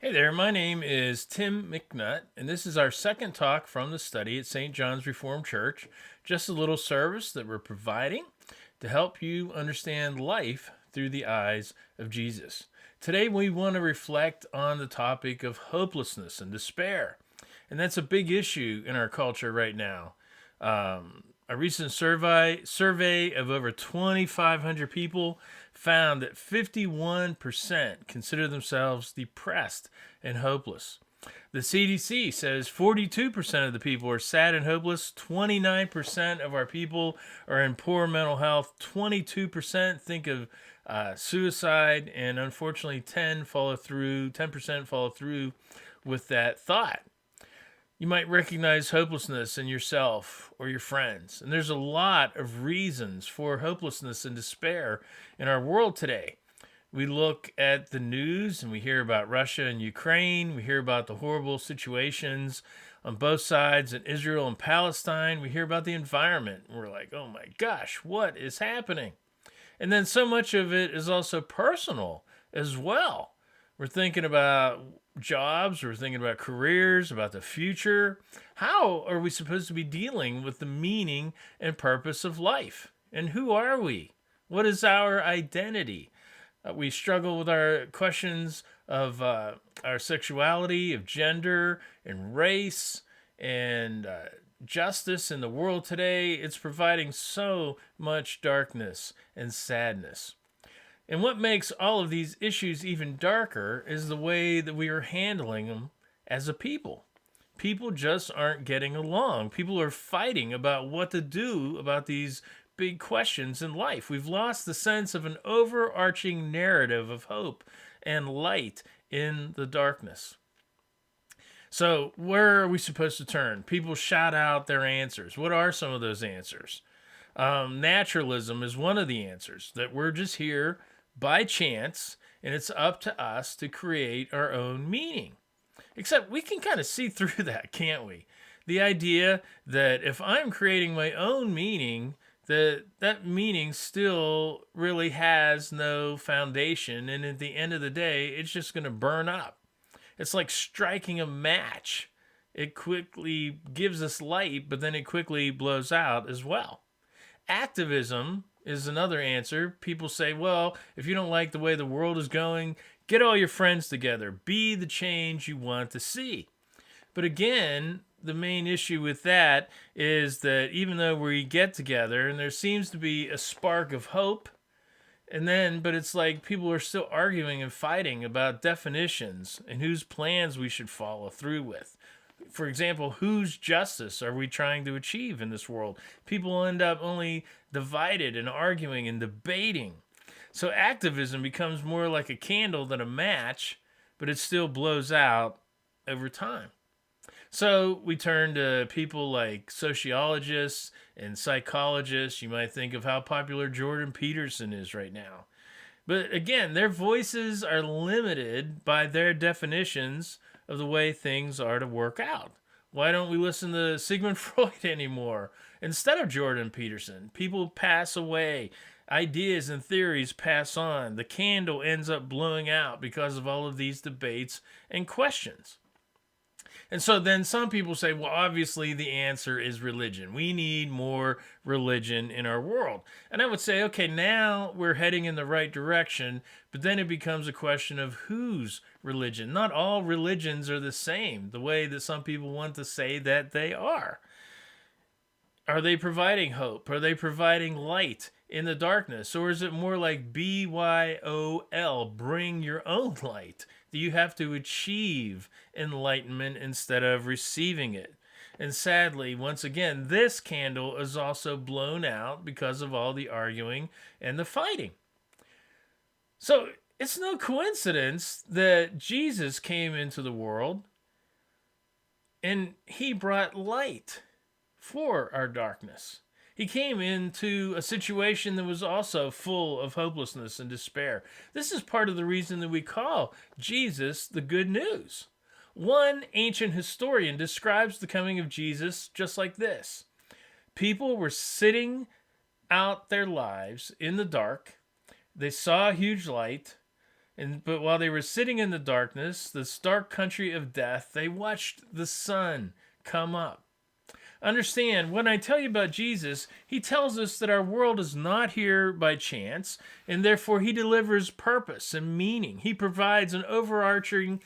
Hey there, my name is Tim McNutt, and this is our second talk from the study at St. John's Reformed Church. Just a little service that we're providing to help you understand life through the eyes of Jesus. Today, we want to reflect on the topic of hopelessness and despair, and that's a big issue in our culture right now. A recent survey of over 2,500 people found that 51% consider themselves depressed and hopeless. The CDC says 42% of the people are sad and hopeless, 29% of our people are in poor mental health, 22% think of suicide, and unfortunately 10% follow through with that thought. You might recognize hopelessness in yourself or your friends. And there's a lot of reasons for hopelessness and despair in our world today. We look at the news and we hear about Russia and Ukraine. We hear about the horrible situations on both sides in Israel and Palestine. We hear about the environment. And we're like, oh my gosh, what is happening? And then so much of it is also personal as well. We're thinking about jobs, we're thinking about careers, about the future. How are we supposed to be dealing with the meaning and purpose of life? And who are we? What is our identity? We struggle with our questions of our sexuality, of gender, and race, and justice in the world today. It's providing so much darkness and sadness. And what makes all of these issues even darker is the way that we are handling them as a people. People just aren't getting along. People are fighting about what to do about these big questions in life. We've lost the sense of an overarching narrative of hope and light in the darkness. So, where are we supposed to turn? People shout out their answers. What are some of those answers? Naturalism is one of the answers, that we're just here by chance and it's up to us to create our own meaning. Except we can kind of see through that, can't we? The idea that if I'm creating my own meaning, that meaning still really has no foundation, and at the end of the day, it's just going to burn up. It's like striking a match. It quickly gives us light, but then it quickly blows out as well. Activism is another answer. People say, well, if you don't like the way the world is going, get all your friends together. Be the change you want to see. But again, the main issue with that is that even though we get together and there seems to be a spark of hope, but it's like people are still arguing and fighting about definitions and whose plans we should follow through with. For example, whose justice are we trying to achieve in this world? People end up only divided and arguing and debating. So activism becomes more like a candle than a match, but it still blows out over time. So we turn to people like sociologists and psychologists. You might think of how popular Jordan Peterson is right now. But again, their voices are limited by their definitions of the way things are to work out. Why don't we listen to Sigmund Freud anymore instead of Jordan Peterson? People pass away, ideas and theories pass on. The candle ends up blowing out because of all of these debates and questions. And so then some people say, well, obviously the answer is religion. We need more religion in our world. And I would say, okay, now we're heading in the right direction, but then it becomes a question of whose religion. Not all religions are the same, the way that some people want to say that they are. Are they providing hope? Are they providing light in the darkness? Or is it more like BYOL, bring your own light? Do you have to achieve enlightenment instead of receiving it? And sadly, once again, this candle is also blown out because of all the arguing and the fighting. So it's no coincidence that Jesus came into the world and he brought light for our darkness. He came into a situation that was also full of hopelessness and despair. This is part of the reason that we call Jesus the good news. One ancient historian describes the coming of Jesus just like this: people were sitting out their lives in the dark, they saw a huge light, But while they were sitting in the darkness, the stark country of death, they watched the sun come up. Understand, when I tell you about Jesus, he tells us that our world is not here by chance, and therefore he delivers purpose and meaning. He provides an overarching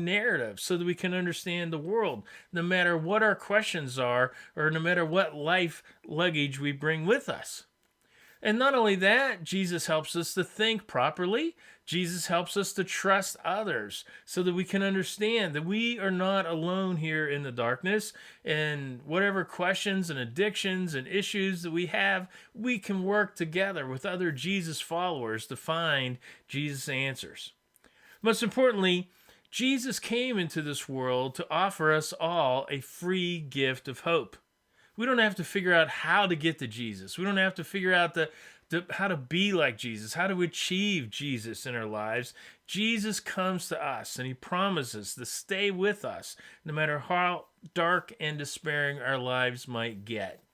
narrative so that we can understand the world, no matter what our questions are, or no matter what life luggage we bring with us. And not only that, Jesus helps us to think properly. Jesus helps us to trust others so that we can understand that we are not alone here in the darkness. And whatever questions and addictions and issues that we have, we can work together with other Jesus followers to find Jesus' answers. Most importantly, Jesus came into this world to offer us all a free gift of hope. We don't have to figure out how to get to Jesus. We don't have to figure out how to be like Jesus, how to achieve Jesus in our lives. Jesus comes to us and he promises to stay with us no matter how dark and despairing our lives might get.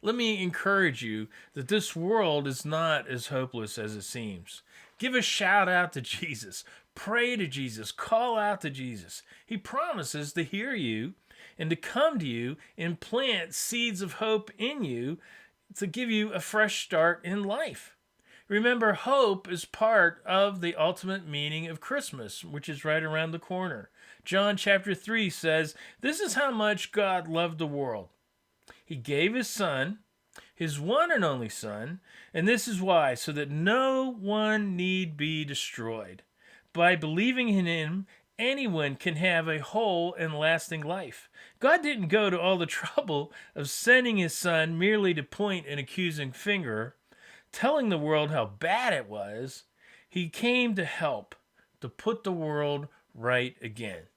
Let me encourage you that this world is not as hopeless as it seems. Give a shout out to Jesus. Pray to Jesus. Call out to Jesus. He promises to hear you and to come to you and plant seeds of hope in you to give you a fresh start in life. Remember, hope is part of the ultimate meaning of Christmas, which is right around the corner. John chapter 3 says, "This is how much God loved the world. He gave his son, his one and only son, and this is why, so that no one need be destroyed. By believing in him, anyone can have a whole and lasting life." God didn't go to all the trouble of sending his son merely to point an accusing finger, telling the world how bad it was. He came to help, to put the world right again.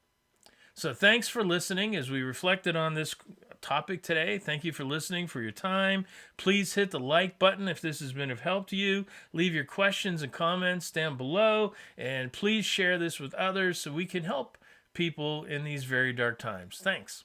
So thanks for listening as we reflected on this topic today. Thank you for listening, for your time. Please hit the like button if this has been of help to you. Leave your questions and comments down below, and please share this with others so we can help people in these very dark times. Thanks.